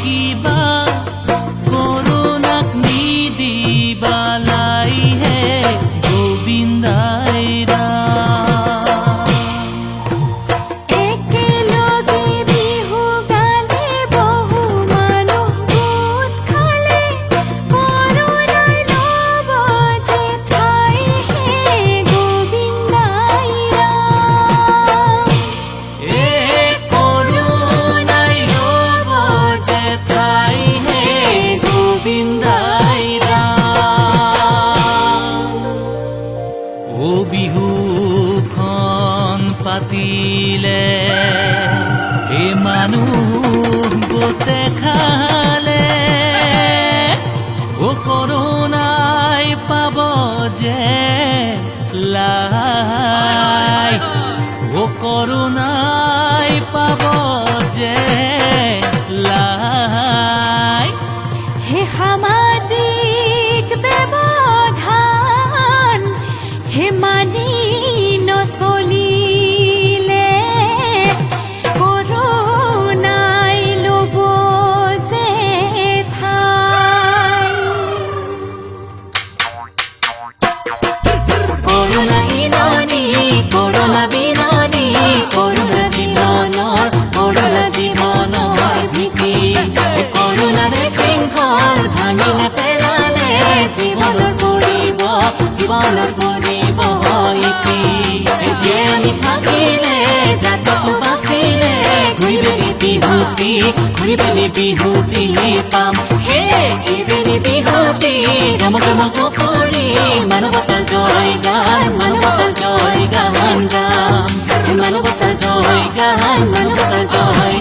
কিবা কৰোণাক নিদিবালাই হে গোবিন্দাই বিহুখন পাতিলে হে মানুহ গোটে খালে ও কৰোণাই পাব যে লাই ও কৰোণাই পাব যে লাই হে সামাজিক ব্যৱধান হে মানি নচলিলে কৰোণাই ল'ব যে ঠাই কৰোণা বিননি কৰোণা বিননি কৰোণা জীৱনৰ ভীতি কৰোণাৰে শৃংখল ভাঙিলে পেলালে জীৱনৰ পৰিব ইতি যে আমি থাকিলে জাতকো বাচিলে ঘূৰিবেলি বিহুতি পাম হে এইবেলি বিহুতি ৰম কৰি মানৱতাৰ জয় গান গাম মানৱতাৰ জয় গান মানৱতাৰ জয়